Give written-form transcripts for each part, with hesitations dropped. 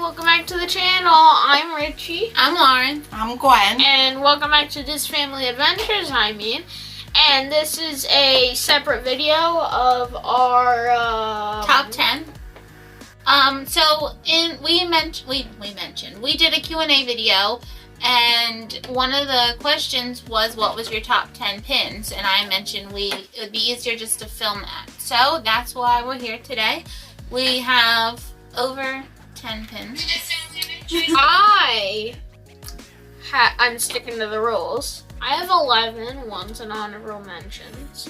welcome back to the channel. I'm Richie. I'm Lauren. I'm Gwen. And welcome back to DisFamily Adventures, And this is a separate video of our top 10. We did a Q&A video, and one of the questions was, what was your top 10 pins? And I mentioned it would be easier just to film that. So that's why we're here today. We have over 10 pins. I'm sticking to the rules. I have 11 ones and honorable mentions.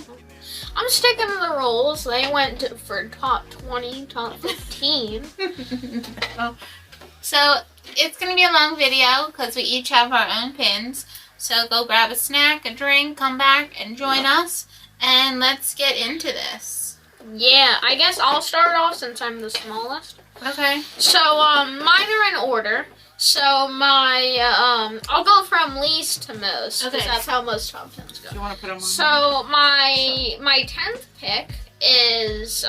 I'm sticking to the rules. They went for top 20, top 15. So it's going to be a long video because we each have our own pins. So go grab a snack, a drink, come back and join us, and let's get into this. Yeah, I guess I'll start off since I'm the smallest. Okay. So, mine are in order. So, I'll go from least to most. Okay. Because that's how most top 10s go. You want to put them on? So, my 10th pick is,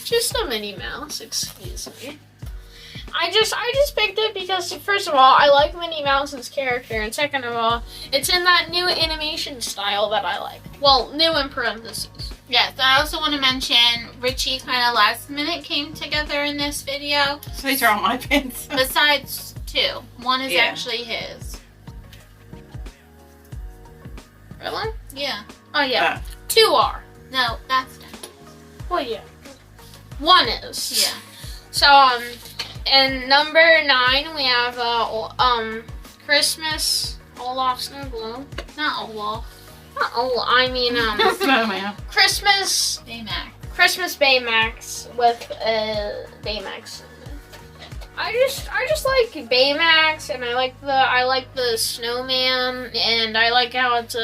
just a Minnie Mouse, excuse me. I just picked it because, first of all, I like Minnie Mouse's character, and second of all, it's in that new animation style that I like. Well, new in parentheses. Yes, I also want to mention Richie kind of last minute came together in this video. So these are all my pins. Besides two. One is actually his. Really? Yeah. Oh, yeah. 2 are. No, that's not. Well, yeah. 1 is. Yeah. So, and number 9, we have, Christmas Olaf Snow Globe. Not Olaf. Not Olaf, I mean, Snowman. Christmas Baymax with, Baymax. I just like Baymax, and I like the snowman, and I like how it's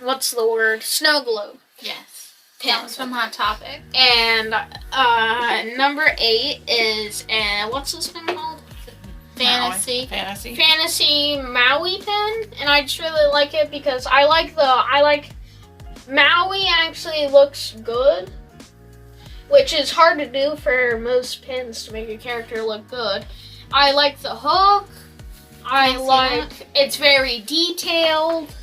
what's the word? Snow globe. Yes. Pins from Hot Topic. And number 8 is what's this pin called? Fantasy Maui pin, and I just really like it because I like Maui actually looks good, which is hard to do for most pins to make a character look good. I like the hook. It's very detailed.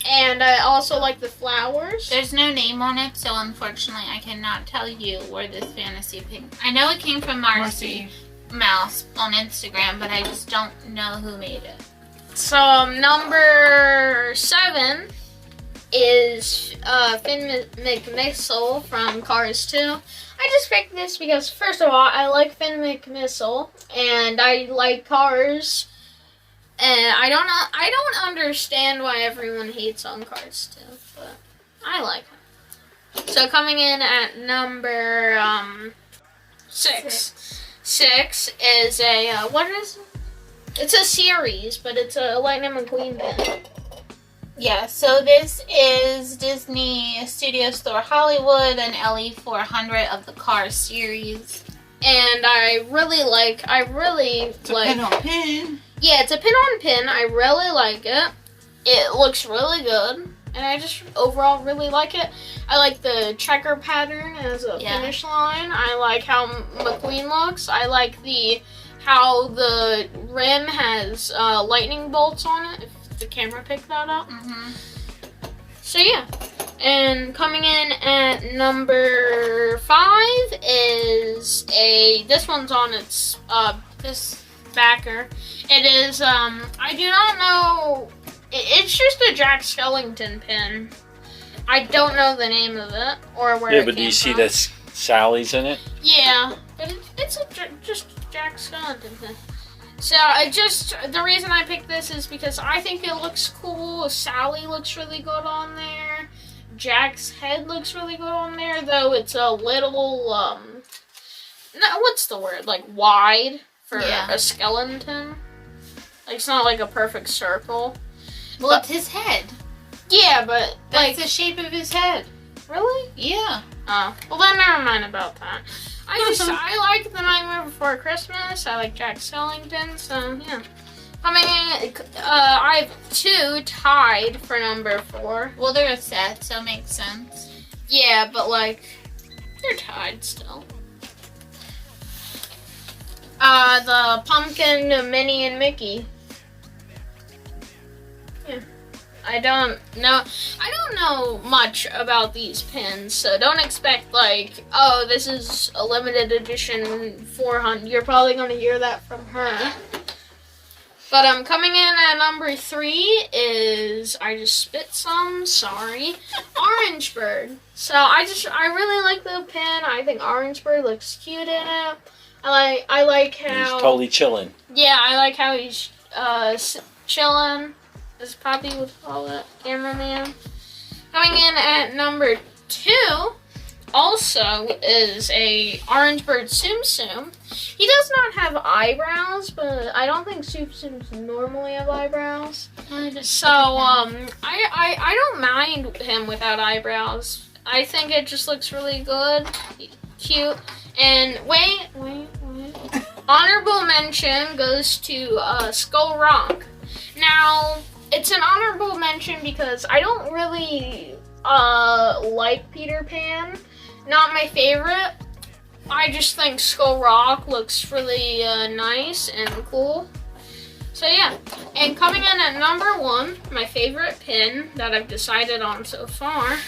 And I also like the flowers. There's no name on it, so unfortunately I cannot tell you where this fantasy pin. I know it came from Marcy Mouse on Instagram, but I just don't know who made it. So number 7 is Finn McMissile from Cars 2. I just picked this because, first of all, I like Finn McMissile, and I like Cars. And I don't understand why everyone hates on Cars 2, but I like it. So coming in at number 6. 6 is a what is it? It's a series, but it's a Lightning McQueen pin. Yeah, so this is Disney Studio Store Hollywood and LE400 of the Cars series. And I really like Pin on pin. Yeah, it's a pin-on-pin. I really like it. It looks really good. And I just overall really like it. I like the checker pattern as a finish line. I like how McQueen looks. I like how the rim has lightning bolts on it, if the camera picked that up. Mm-hmm. So yeah. And coming in at number 5 is this one's on its, this backer. It is, I do not know, it's just a Jack Skellington pin. I don't know the name of it, or where it came from. Yeah, but do you see that Sally's in it? Yeah, but it's just Jack Skellington pin. So, the reason I picked this is because I think it looks cool. Sally looks really good on there. Jack's head looks really good on there, though it's a little, what's the word, like, wide for a skeleton. Like, it's not like a perfect circle. Well, it's his head. Yeah, but, that's the shape of his head. Really? Yeah. Oh, well then never mind about that. I like The Nightmare Before Christmas. I like Jack Skellington, so yeah. Coming in, I have 2 tied for number 4. Well, they're a set, so it makes sense. Yeah, but like, they're tied still. The pumpkin, Minnie, and Mickey. Yeah. I don't know much about these pins, so don't expect like, oh, this is a limited edition 400. You're probably going to hear that from her. But coming in at number 3 is, I just spit some, sorry, Orange Bird. So I really like the pin. I think Orange Bird looks cute in it. I like how He's totally chilling. Yeah, I like how he's chilling, as Poppy would call it, cameraman. Coming in at number 2 also is a Orange Bird Tsum Tsum. He does not have eyebrows, but I don't think Tsum Tsums normally have eyebrows. So I don't mind him without eyebrows. I think it just looks really good, cute. And wait. Honorable mention goes to Skull Rock. Now, it's an honorable mention because I don't really like Peter Pan. Not my favorite. I just think Skull Rock looks really nice and cool. So yeah, and coming in at number 1, my favorite pin that I've decided on so far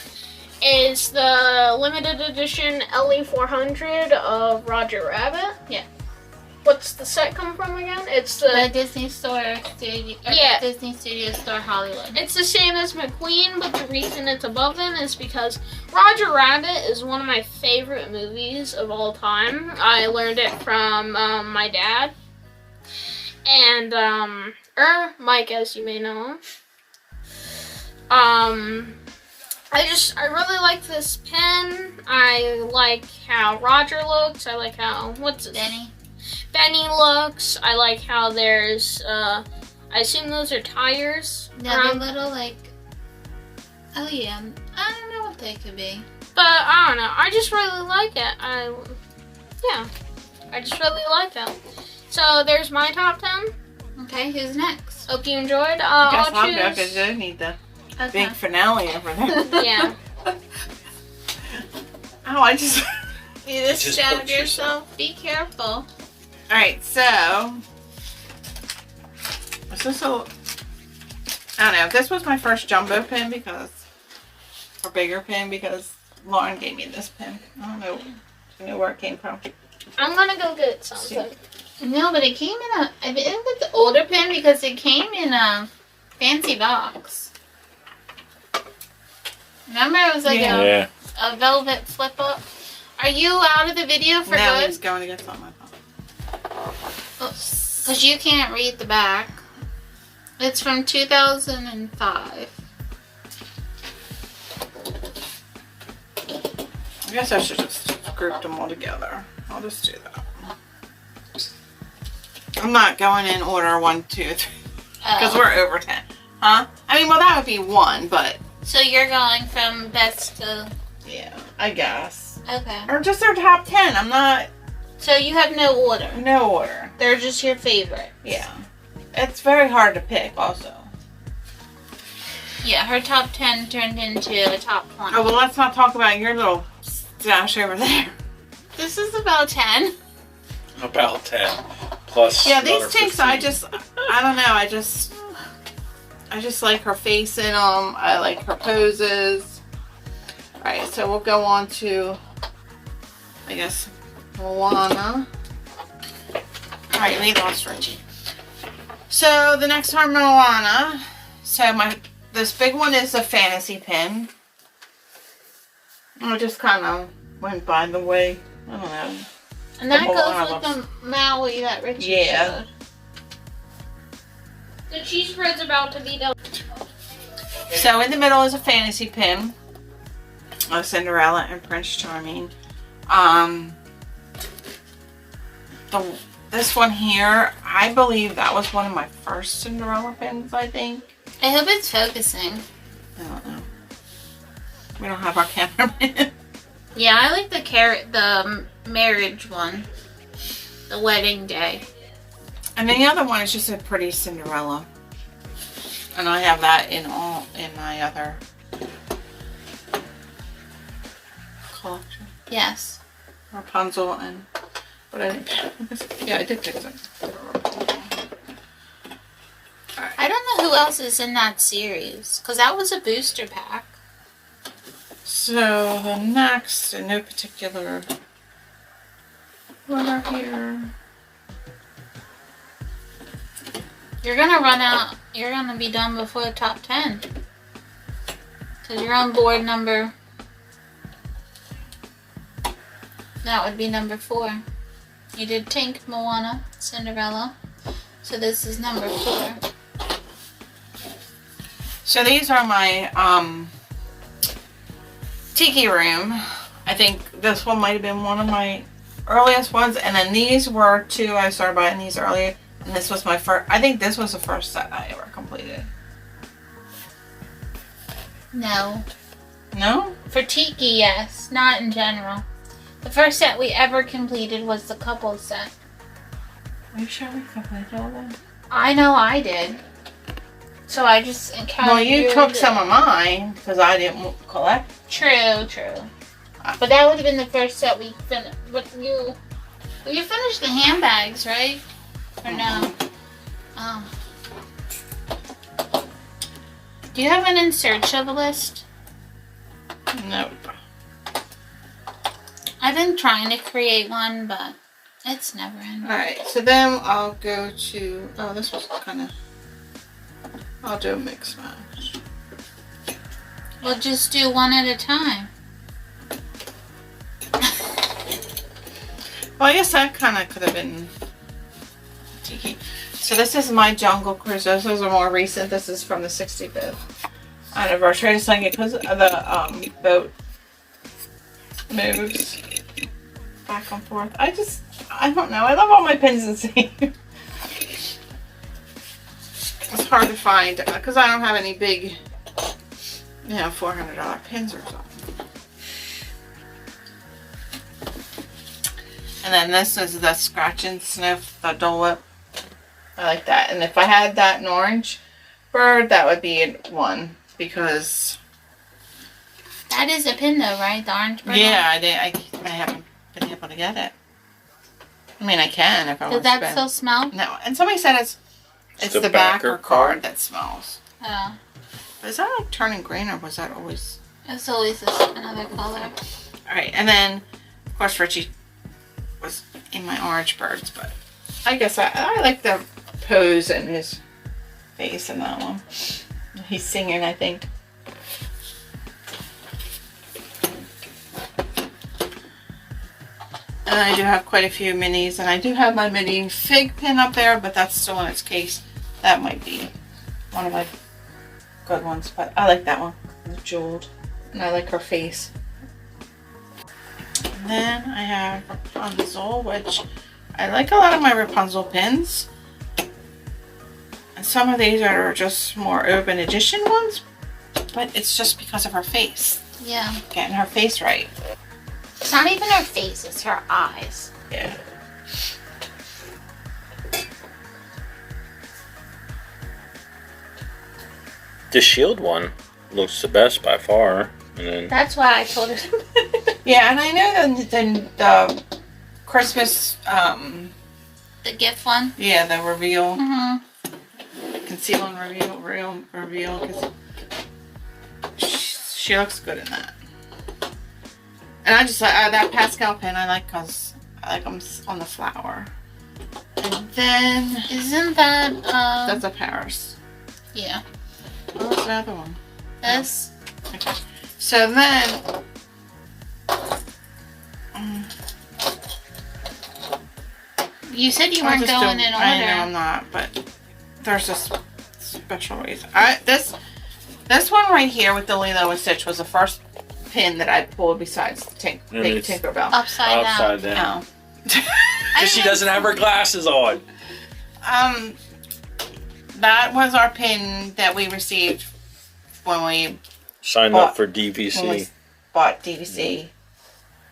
is the limited edition LE400 of Roger Rabbit. Yeah. What's the set come from again? It's the Disney Store Studio. Yeah. Disney Studio Store Hollywood. It's the same as McQueen, but the reason it's above them is because Roger Rabbit is one of my favorite movies of all time. I learned it from my dad. And, Mike, as you may know. I really like this pen. I like how Roger looks. I like how, Benny looks. I like how there's, I assume those are tires. No, they're little, like, oh yeah, I don't know what they could be. But, I don't know, I just really like it. I just really like that. So, there's my top 10. Okay, who's next? Hope you enjoyed. I guess I'll I'll go choose. because I need the Okay. big finale over there. Yeah. Oh, I just... You just Just stabbed poked yourself. Be careful. Alright, so... Is this a... I don't know. This was my first jumbo pin because... Or bigger pin because Lauren gave me this pin. I don't know. I know where it came from. I'm gonna go get something. No, but it came in a, I think it's an older pin because it came in a fancy box. Remember it was like Yeah. a velvet flip up? Are you out of the video for Now good? he's going to get something. Because you can't read the back. It's from 2005. I guess I should just group them all together. I'll just do that. I'm not going in order 1, 2, 3 because we're over 10. Huh? I mean, well, that would be 1, but So you're going from best to... yeah, I guess. Okay. Or just their top 10. I'm not... So you have no order. No order. They're just your favorite. Yeah. It's very hard to pick, also. Yeah, her top 10 turned into a top 20. Oh, well, let's not talk about your little stash over there. This is about 10. About 10. Plus Yeah, these another tinks, 15. I don't know, I just like her face in them. I like her poses. Alright, so we'll go on to, I guess, Moana. Alright, we lost Richie. So, the next one, Moana. So, this big one is a fantasy pin. I just kind of went by the way. I don't know. And that Moana goes with looks- the Maui that Richie Yeah. showed. The cheese spread's about to be done. So in the middle is a fantasy pin of Cinderella and Prince Charming. This one here, I believe that was one of my first Cinderella pins, I think. I hope it's focusing. I don't know. We don't have our cameraman. Yeah, I like the marriage one. The wedding day. And then the other one is just a pretty Cinderella. And I have that in my other collection. Yes. Rapunzel and, but I didn't, yeah, I did pick them. I don't know who else is in that series, because that was a booster pack. So the next, in no particular order here. You're gonna run out. You're gonna be done before the top 10. Because you're on board number. That would be number 4. You did Tink, Moana, Cinderella. So this is number 4. So these are my Tiki Room. I think this one might have been one of my earliest ones. And then these were 2. I started buying these earlier. And this was my first, I think this was the first set I ever completed. No. No? For Tiki, yes. Not in general. The first set we ever completed was the couple set. Are you sure we completed all of them? I know I did. So I just counted. Well, you took some of mine because I didn't collect. True, true. But that would have been the first set we finished. But you finished the handbags, right? Or no? Oh. Do you have an in search of list? Nope. I've been trying to create one, but it's never in. Alright, so then I'll go to, oh, this was kind of, I'll do a mix match. We'll just do one at a time. Well, I guess that kind of could have been Tiki. So this is my Jungle Cruise. Those are more recent. This is from the 65th anniversary. I just like it because the boat moves back and forth. I don't know. I love all my pins the same. It's hard to find because I don't have any big, $400 pins or something. And then this is the Scratch and Sniff, the Dole Whip. I like that. And if I had that in orange bird, that would be one because That is a pin though, right? The orange bird. yeah, I haven't been able to get it. I mean, I can if I want Does to that spend. still smell? No, and somebody said it's the backer card that smells. Oh. But is that like turning green or was that always? It's always another color. All right, and then of course Richie was in my orange birds, but I guess I like the pose and his face in that one. He's singing, I think. And I do have quite a few minis, and I do have my mini fig pin up there, but that's still in its case. That might be one of my good ones, but I like that one. It's jeweled, and I like her face. And then I have Rapunzel, which I like a lot of my Rapunzel pins. And some of these are just more urban edition ones, but it's just because of her face. Yeah. Getting her face right. It's not even her face, it's her eyes. Yeah. The shield one looks the best by far. And then That's why I told her. Yeah, and I know the Christmas, The gift one. yeah, the reveal, Mm-hmm. conceal and reveal, because she looks good in that. And I just like that pastel pen. I like because I like them on the flower. And then Isn't that that's a Paris. yeah. Oh, what's the other one? This Okay. So then, you said you I weren't just going don't- in I know order. I'm not, but there's a special reason. This one right here with the Lilo and Stitch was the first pin that I pulled besides the big it's Tinkerbell. Upside down. upside down. No. Because she doesn't have her glasses on. That was our pin that we received when we Signed Bought- up for when we DVC. bought DVC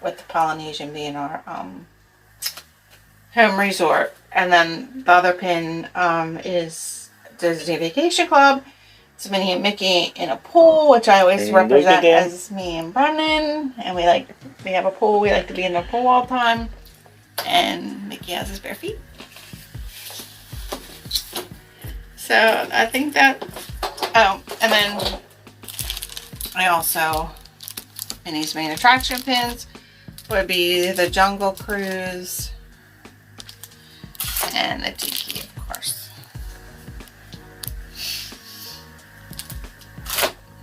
with the Polynesian being our home resort. And then the other pin is Disney Vacation Club. It's Minnie and Mickey in a pool, which I always represent as me and Brennan. And we have a pool. We like to be in the pool all the time. And Mickey has his bare feet. So I think that, oh, and then I also, Minnie's main attraction pins would be the Jungle Cruise and the Tiki, of course.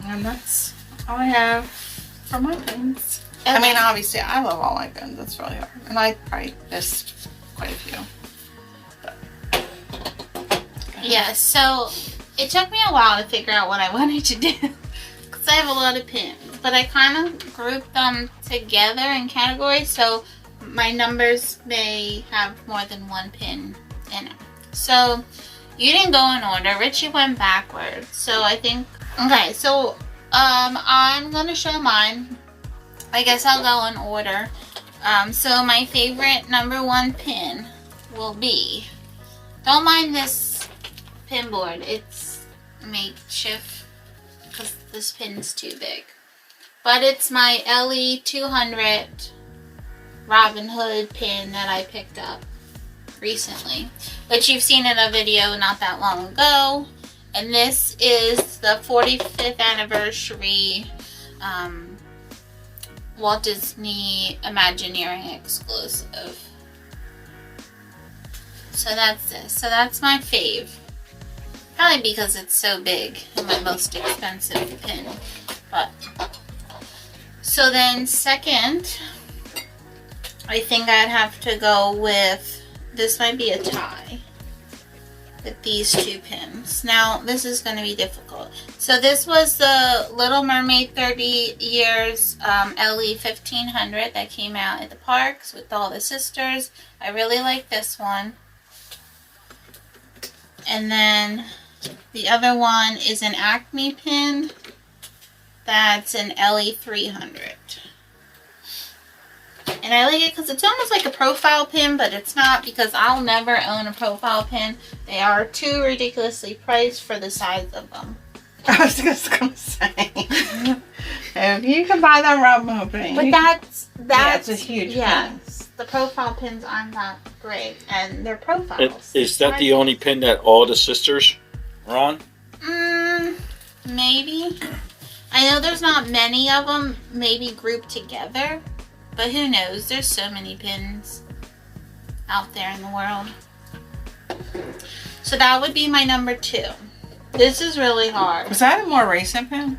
And that's all I have for my pins. I mean, obviously, I love all my pins. It's really hard. And I probably missed quite a few. Yeah, so it took me a while to figure out what I wanted to do. Because I have a lot of pins. But I kind of grouped them together in categories. So my numbers may have more than one pin in it. So you didn't go in order. Richie went backwards. So I think... Okay, so I'm going to show mine. I guess I'll go in order. So my favorite number one pin will be... Don't mind this pin board. It's makeshift because this pin's too big. But it's my LE 200 Robin Hood pin that I picked up recently, which you've seen in a video not that long ago. And this is the 45th anniversary Walt Disney Imagineering exclusive. So that's this. So that's my fave. Probably because it's so big and my most expensive pin. But so then second, I think I'd have to go with, this might be a tie with these two pins. Now this is going to be difficult. So this was the Little Mermaid 30 years LE 1500 that came out at the parks with all the sisters. I really like this one. And then the other one is an Acme pin. That's an LE 300. And I like it because it's almost like a profile pin, but it's not, because I'll never own a profile pin. They are too ridiculously priced for the size of them. I was just going to say, if you can buy them Robin Hood pin. But that's a huge pin. Yes, the profile pins aren't that great, and they're profiles. Is that the only pin that all the sisters are on? Maybe. I know there's not many of them, maybe grouped together, but who knows? There's so many pins out there in the world. So that would be my number 2. This is really hard. Was that a more recent pin?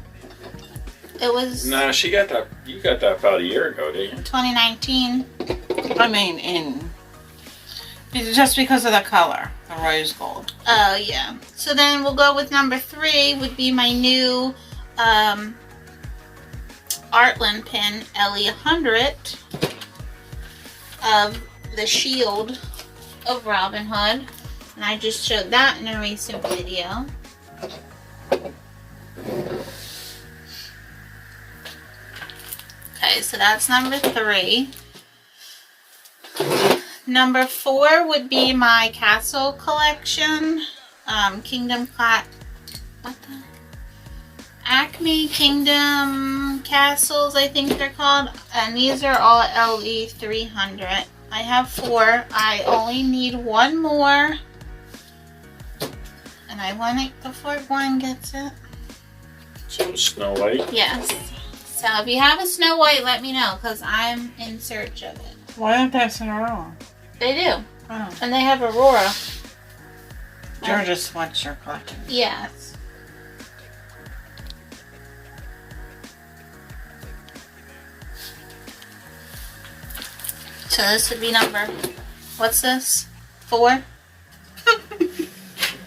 It was... No, she got that. You got that about a year ago, didn't you? 2019. I mean, just because of the color, the rose gold. Oh, yeah. So then we'll go with number 3 would be my new Artland pin, LE 100 of the Shield of Robin Hood. And I just showed that in a recent video. Okay, so that's number 3. Number 4 would be my castle collection. Acme Kingdom Castles, I think they're called. And these are all LE 300. I have 4. I only need 1 more. And I want it before Gwyn gets it. So Snow White? Yes. So if you have a Snow White, let me know, because I'm in search of it. Why don't they have Cinderella? They do. Oh. And they have Aurora. George's sweatshirt collection. Yes. So this would be number, what's this? 4?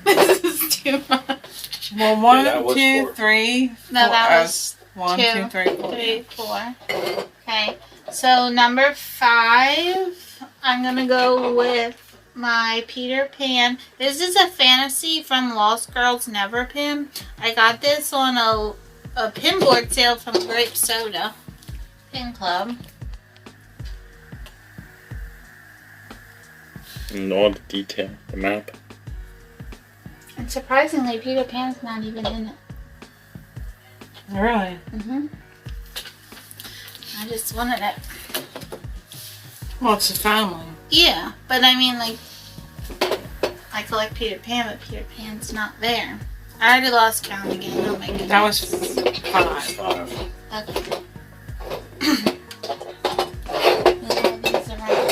This is too much. Well, 1, that was 2, 4. 3. No, that was 1, 2, 2, 3, 4. 3, 4. Okay. So number 5, I'm gonna go with my Peter Pan. This is a fantasy from Lost Girls Never pin. I got this on a pin board sale from Grape Soda Pin Club. And all the detail, the map. And surprisingly, Peter Pan's not even in it. Really? I just wanted it. Well, it's a family. Yeah, but I mean, like, I collect Peter Pan, but Peter Pan's not there. I already lost count again. Oh my goodness. That was 5. 5. Okay. Move all these around.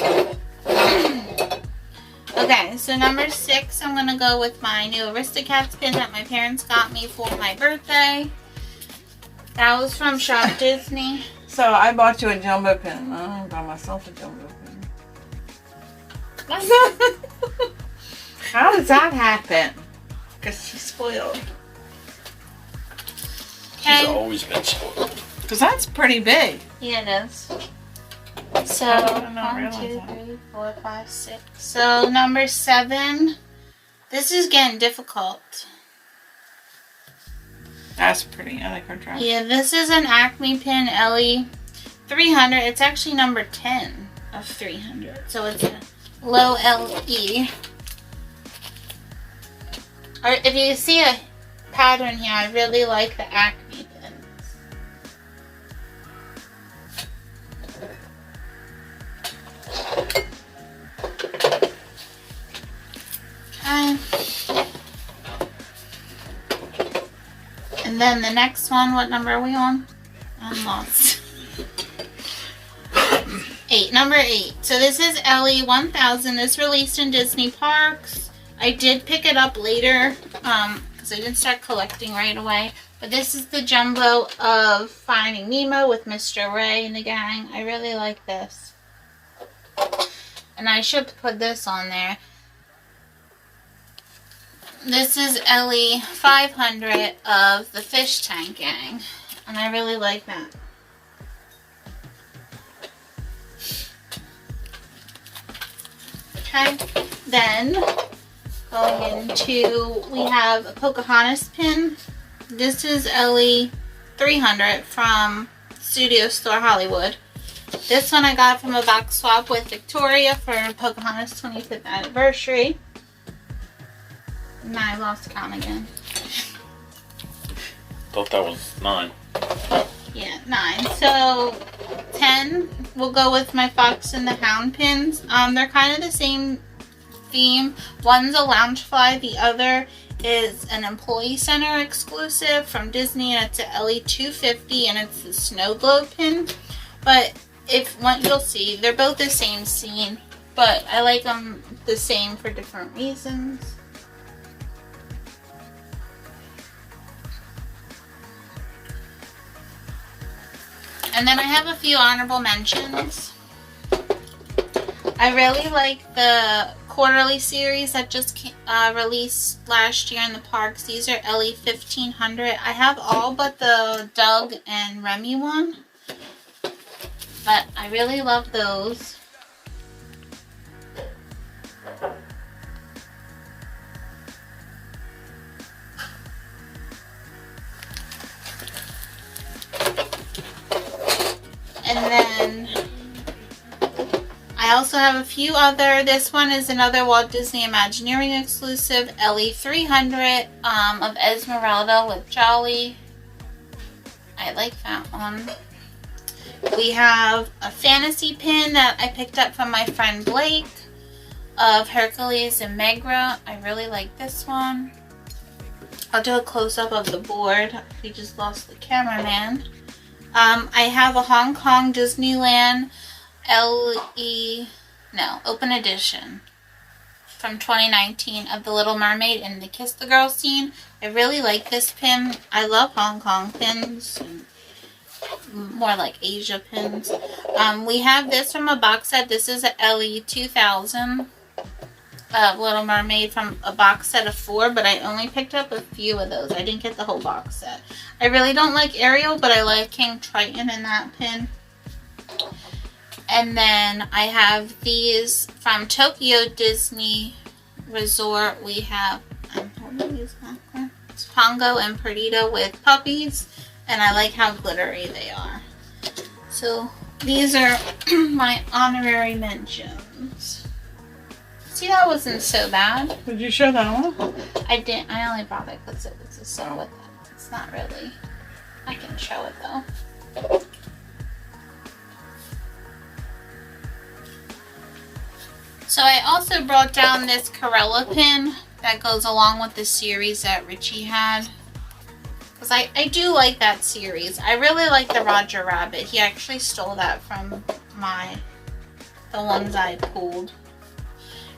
Okay, so number 6, I'm gonna go with my new Aristocats pin that my parents got me for my birthday. That was from Shop Disney. So I bought you a jumbo pin. I bought myself a jumbo pin. How does that happen? Because she's spoiled. She's always been spoiled. Because that's pretty big. Yeah, it is. So, I did not 1, realize 2, that. 3, 4, 5, 6. So, number 7. This is getting difficult. That's pretty. I like her dress. Yeah, this is an Acme pin, Ellie 300. It's actually number 10 of 300. So, it's a low LE. Or if you see a pattern here, I really like the Acme pins. Okay. And then the next one, what number are we on? I'm lost. 8, number 8. So this is Ellie 1000. This released in Disney Parks. I did pick it up later because I didn't start collecting right away. But this is the jumbo of Finding Nemo with Mr. Ray and the gang. I really like this. And I should put this on there. This is Ellie 500 of the Fish Tank Gang. And I really like that. Okay, then going into, we have a Pocahontas pin. This is Ellie 300 from Studio Store Hollywood. This one I got from a box swap with Victoria for Pocahontas 25th anniversary. And I lost count again. Thought that was 9. Yeah, 9. So 10 will go with my Fox and the Hound pins. They're kind of the same theme. One's a Loungefly, the other is an Employee Center exclusive from Disney, and it's an Ellie 250, and it's the Snow Globe pin. But you'll see, they're both the same scene, but I like them the same for different reasons. And then I have a few honorable mentions. I really like the quarterly series that just released last year in the parks. These are Ellie 1500. I have all but the Doug and Remy one. But I really love those. And then I also have a few other. This one is another Walt Disney Imagineering exclusive, Ellie 300 of Esmeralda with Jolly. I like that one. We have a fantasy pin that I picked up from my friend Blake of Hercules and Megra. I really like this one. I'll do a close-up of the board. We just lost the cameraman. I have a Hong Kong Disneyland Open Edition from 2019 of The Little Mermaid and the Kiss the Girl scene. I really like this pin. I love Hong Kong pins, and more like Asia pins. We have this from a box set. This is a Ellie 2000 Little Mermaid from a box set of 4, but I only picked up a few of those. I didn't get the whole box set. I really don't like Ariel, but I like King Triton in that pin. And then I have these from Tokyo Disney Resort. We have, I'm holding these back. It's Pongo and Perdita with puppies, and I like how glittery they are. So these are my honorary mentions. See, that wasn't so bad. Did you show that one? I didn't. I only brought it because it was a set with it. It's not really. I can show it though. So I also brought down this Corella pin that goes along with the series that Richie had. Because I do like that series. I really like the Roger Rabbit. He actually stole that from the ones I pulled.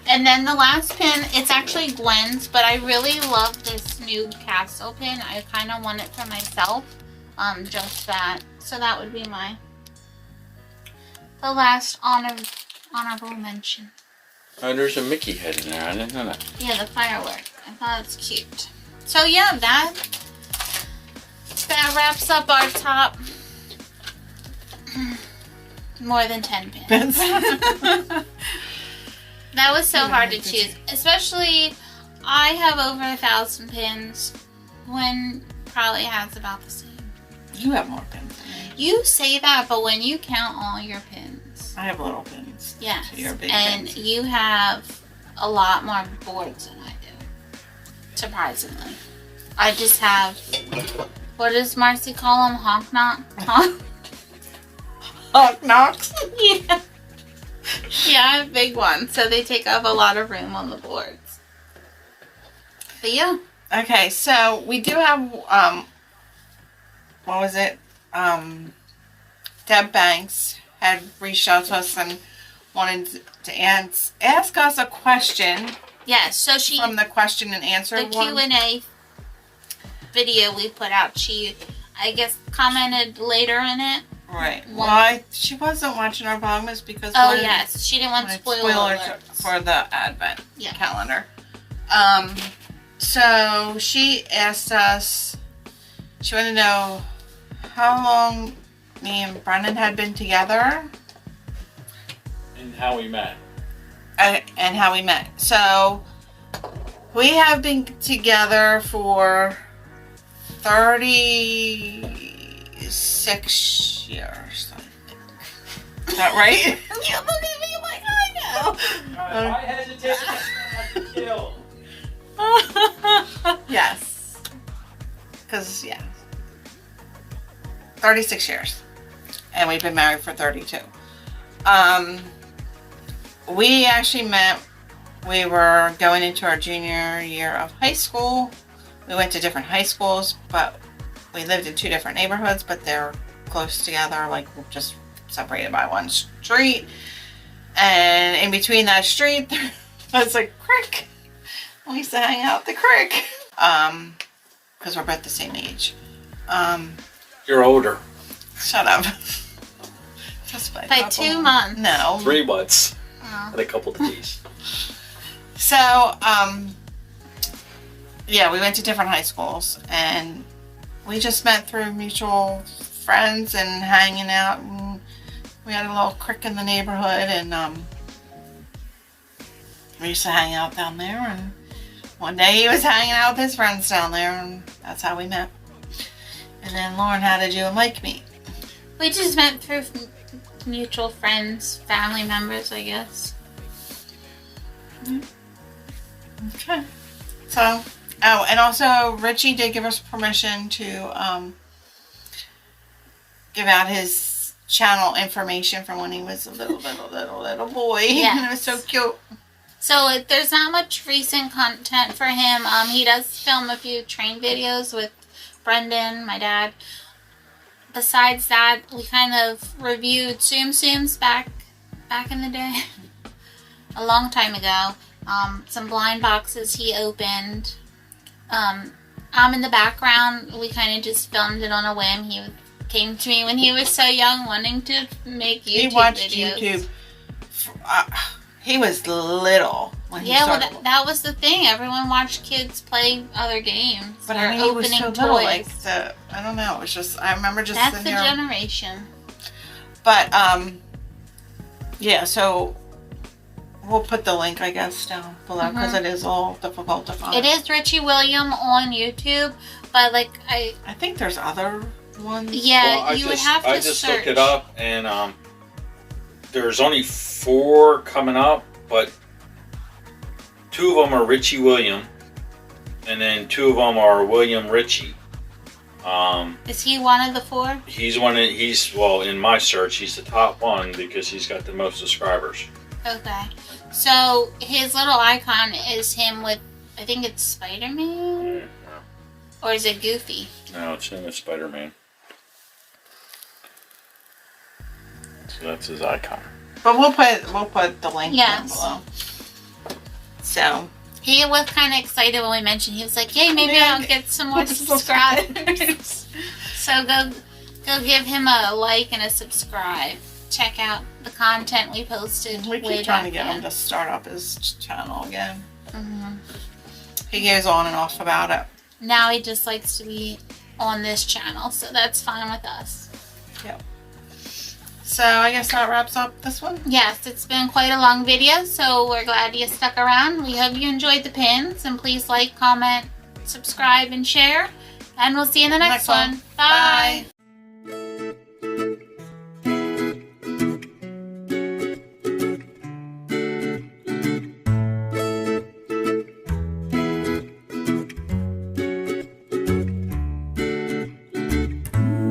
And then the last pin, it's actually Gwen's, but I really love this new castle pin. I kind of want it for myself. Just that. So that would be the last honorable mention. Oh, there's a Mickey head in there. I didn't know that. Yeah, the firework. I thought it's cute. So yeah, that wraps up our top more than 10 pins. That was so hard to choose. Especially, I have over 1,000 pins. Gwen probably has about the same. You have more pins than me. You say that, but when you count all your pins. I have little pins. Yes. So you're big And pins. you have a lot more boards than I do. Surprisingly. I just have, what does Marcy call them? Honk knock? Honk knocks. Yeah. Yeah, I have big ones, so they take up a lot of room on the boards. But yeah. Okay, so we do have, what was it? Deb Banks had reached out to us and wanted to ask us a question Yes, so she, from the question and answer the one. Q&A video we put out, she, I guess, commented later in it. Right. One. Well, she wasn't watching our Vlogmas because Oh, we're- yes, she didn't want Like spoilers. spoilers for the Advent Yeah. calendar. So she asked us, she wanted to know how long me and Brennan had been together And how we met. and how we met. So we have been together for 36 years, I think. Is that right? You look at me like I know. I hesitated to kill. Yes. Because, yeah. 36 years. And we've been married for 32. We actually met, we were going into our junior year of high school. We went to different high schools, but we lived in two different neighborhoods, but they're close together, like just separated by one street. And in between that street, there was a creek. We used to hang out at the creek. Because we're both the same age. You're older. Shut up. Just by a By couple. 2 months. No. 3 months. Oh. And a couple days. So, yeah, we went to different high schools, and we just met through mutual friends and hanging out, and we had a little creek in the neighborhood, and we used to hang out down there, and one day he was hanging out with his friends down there, and that's how we met. And then Lauren had to do a mic meet. We just met through mutual friends, family members, I guess. Okay. So, oh, and also Richie did give us permission to give out his channel information from when he was a little boy. Yes. And it was so cute. So there's not much recent content for him. He does film a few train videos with Brendan, my dad. Besides that, we kind of reviewed Tsum Tsums back in the day. A long time ago. Some blind boxes he opened. I'm in the background. We kind of just filmed it on a whim. He came to me when he was so young, wanting to make YouTube He watched videos. YouTube. He was little when he Yeah, well, started. that was the thing. Everyone watched kids play other games. But or I mean, he was opening so toys. little. Like I don't know. It was just I remember just That's sitting the there. generation. But yeah. So we'll put the link, I guess, down below because it is all difficult to find. It is Richie William on YouTube, but like I think there's other ones. yeah, Well, you would have to I just search. looked it up, and there's only 4 coming up, but 2 of them are Richie William, and then 2 of them are William Richie. Is he one of the 4? He's well, in my search, he's the top one because he's got the most subscribers. Okay. So his little icon is him with, I think it's Spider-Man? Yeah. Or is it Goofy? No, it's him with Spider-Man. So that's his icon. But we'll put the link down Yes. below. So He was kind of excited when we mentioned. He was like, "Hey, maybe I'll get some more subscribers." So go give him a like and a subscribe. Check out the content we posted. we way keep trying back to get then. him to start up his channel again. Mhm. He goes on and off about it. Now he just likes to be on this channel, so that's fine with us. Yep. So I guess that wraps up this one. Yes, it's been quite a long video, so we're glad you stuck around. We hope you enjoyed the pins, and please like, comment, subscribe, and share. And we'll see you in the next one. Bye. Bye.